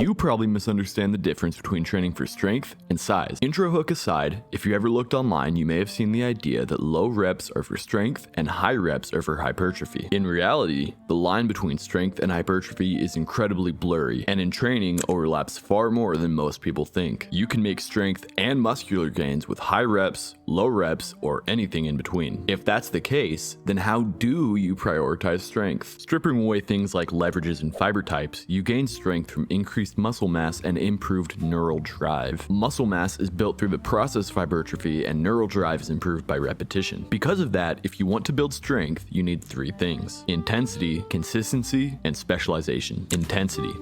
You probably misunderstand the difference between training for strength and size. Intro hook aside, if you ever looked online, you may have seen the idea that low reps are for strength and high reps are for hypertrophy. In reality, the line between strength and hypertrophy is incredibly blurry, and in training overlaps far more than most people think. You can make strength and muscular gains with high reps, low reps, or anything in between. If that's the case, then how do you prioritize strength? Stripping away things like leverages and fiber types, you gain strength from increased muscle mass and improved neural drive. Muscle mass is built through the process of hypertrophy, and neural drive is improved by repetition. Because of that, if you want to build strength, you need three things: intensity, consistency, and specialization. Intensity.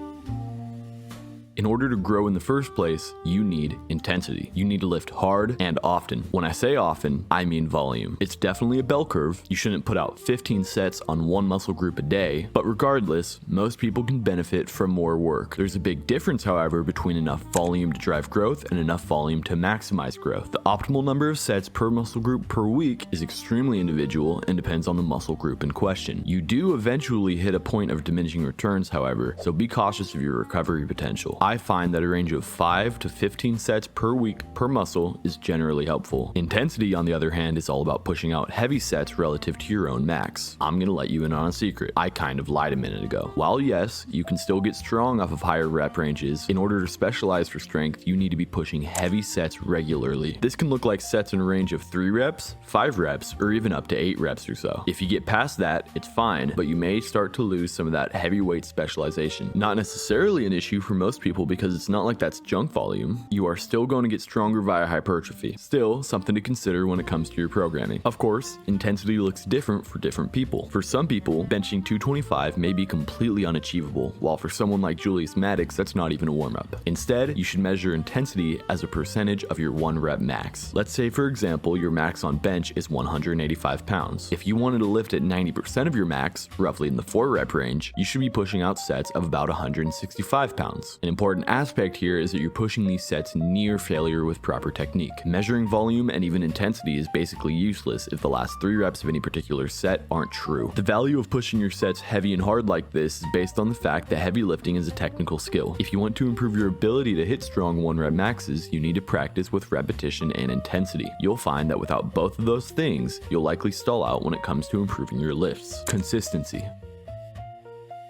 In order to grow in the first place, you need intensity. You need to lift hard and often. When I say often, I mean volume. It's definitely a bell curve. You shouldn't put out 15 sets on one muscle group a day, but regardless, most people can benefit from more work. There's a big difference, however, between enough volume to drive growth and enough volume to maximize growth. The optimal number of sets per muscle group per week is extremely individual and depends on the muscle group in question. You do eventually hit a point of diminishing returns, however, so be cautious of your recovery potential. I find that a range of 5 to 15 sets per week per muscle is generally helpful. Intensity, on the other hand, is all about pushing out heavy sets relative to your own max. I'm gonna let you in on a secret. I kind of lied a minute ago. While yes, you can still get strong off of higher rep ranges, in order to specialize for strength, you need to be pushing heavy sets regularly. This can look like sets in a range of 3 reps, 5 reps, or even up to 8 reps or so. If you get past that, it's fine, but you may start to lose some of that heavyweight specialization. Not necessarily an issue for most people, because it's not like that's junk volume. You are still going to get stronger via hypertrophy. Still, something to consider when it comes to your programming. Of course, intensity looks different for different people. For some people, benching 225 may be completely unachievable, while for someone like Julius Maddox, that's not even a warm-up. Instead, you should measure intensity as a percentage of your 1 rep max. Let's say, for example, your max on bench is 185 pounds. If you wanted to lift at 90% of your max, roughly in the 4 rep range, you should be pushing out sets of about 165 pounds. An important aspect here is that you're pushing these sets near failure with proper technique. Measuring volume and even intensity is basically useless if the last 3 reps of any particular set aren't true. The value of pushing your sets heavy and hard like this is based on the fact that heavy lifting is a technical skill. If you want to improve your ability to hit strong 1 rep maxes, you need to practice with repetition and intensity. You'll find that without both of those things, you'll likely stall out when it comes to improving your lifts. Consistency.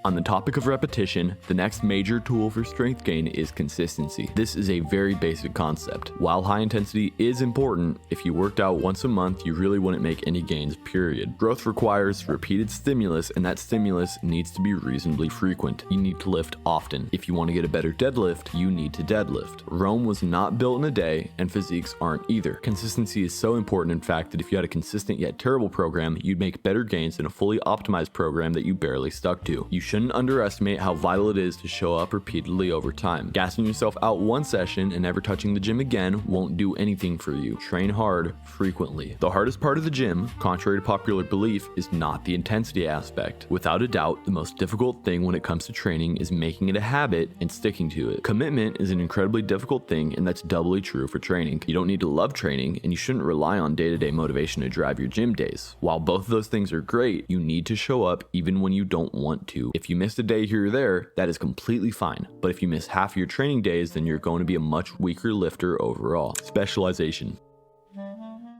On the topic of repetition, the next major tool for strength gain is consistency. This is a very basic concept. While high intensity is important, if you worked out once a month, you really wouldn't make any gains, period. Growth requires repeated stimulus, and that stimulus needs to be reasonably frequent. You need to lift often. If you want to get a better deadlift, you need to deadlift. Rome was not built in a day, and physiques aren't either. Consistency is so important, in fact, that if you had a consistent yet terrible program, you'd make better gains than a fully optimized program that you barely stuck to. You shouldn't underestimate how vital it is to show up repeatedly over time. Gassing yourself out one session and never touching the gym again won't do anything for you. Train hard frequently. The hardest part of the gym, contrary to popular belief, is not the intensity aspect. Without a doubt, the most difficult thing when it comes to training is making it a habit and sticking to it. Commitment is an incredibly difficult thing, and that's doubly true for training. You don't need to love training, and you shouldn't rely on day-to-day motivation to drive your gym days. While both of those things are great, you need to show up even when you don't want to. If you missed a day here or there, that is completely fine. But if you miss half of your training days, then you're going to be a much weaker lifter overall. Specialization.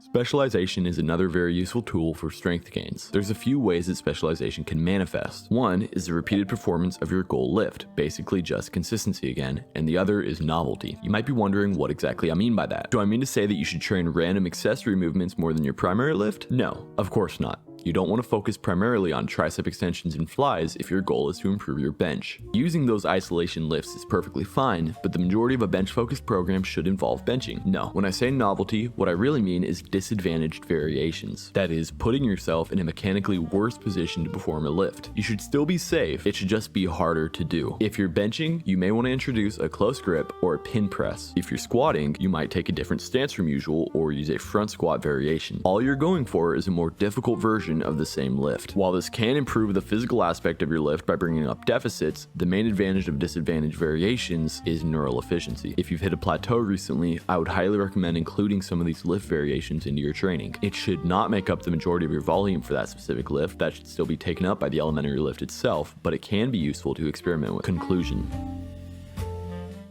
Specialization is another very useful tool for strength gains. There's a few ways that specialization can manifest. One is the repeated performance of your goal lift, basically just consistency again, and the other is novelty. You might be wondering what exactly I mean by that. Do I mean to say that you should train random accessory movements more than your primary lift? No, of course not. You don't want to focus primarily on tricep extensions and flies if your goal is to improve your bench. Using those isolation lifts is perfectly fine, but the majority of a bench-focused program should involve benching. No, when I say novelty, what I really mean is disadvantaged variations. That is, putting yourself in a mechanically worse position to perform a lift. You should still be safe, it should just be harder to do. If you're benching, you may want to introduce a close grip or a pin press. If you're squatting, you might take a different stance from usual or use a front squat variation. All you're going for is a more difficult version of the same lift. While this can improve the physical aspect of your lift by bringing up deficits, the main advantage of disadvantaged variations is neural efficiency. If you've hit a plateau recently, I would highly recommend including some of these lift variations into your training. It should not make up the majority of your volume for that specific lift. That should still be taken up by the elementary lift itself, but it can be useful to experiment with. Conclusion.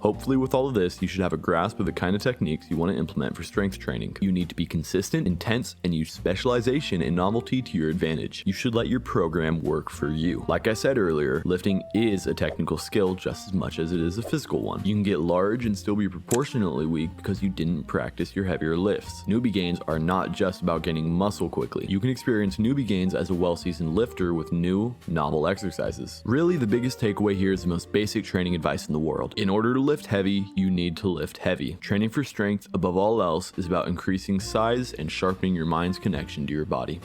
Hopefully with all of this, you should have a grasp of the kind of techniques you want to implement for strength training. You need to be consistent, intense, and use specialization and novelty to your advantage. You should let your program work for you. Like I said earlier, lifting is a technical skill just as much as it is a physical one. You can get large and still be proportionately weak because you didn't practice your heavier lifts. Newbie gains are not just about gaining muscle quickly. You can experience newbie gains as a well-seasoned lifter with new, novel exercises. Really, the biggest takeaway here is the most basic training advice in the world. In order to lift heavy, you need to lift heavy. Training for strength, above all else, is about increasing size and sharpening your mind's connection to your body.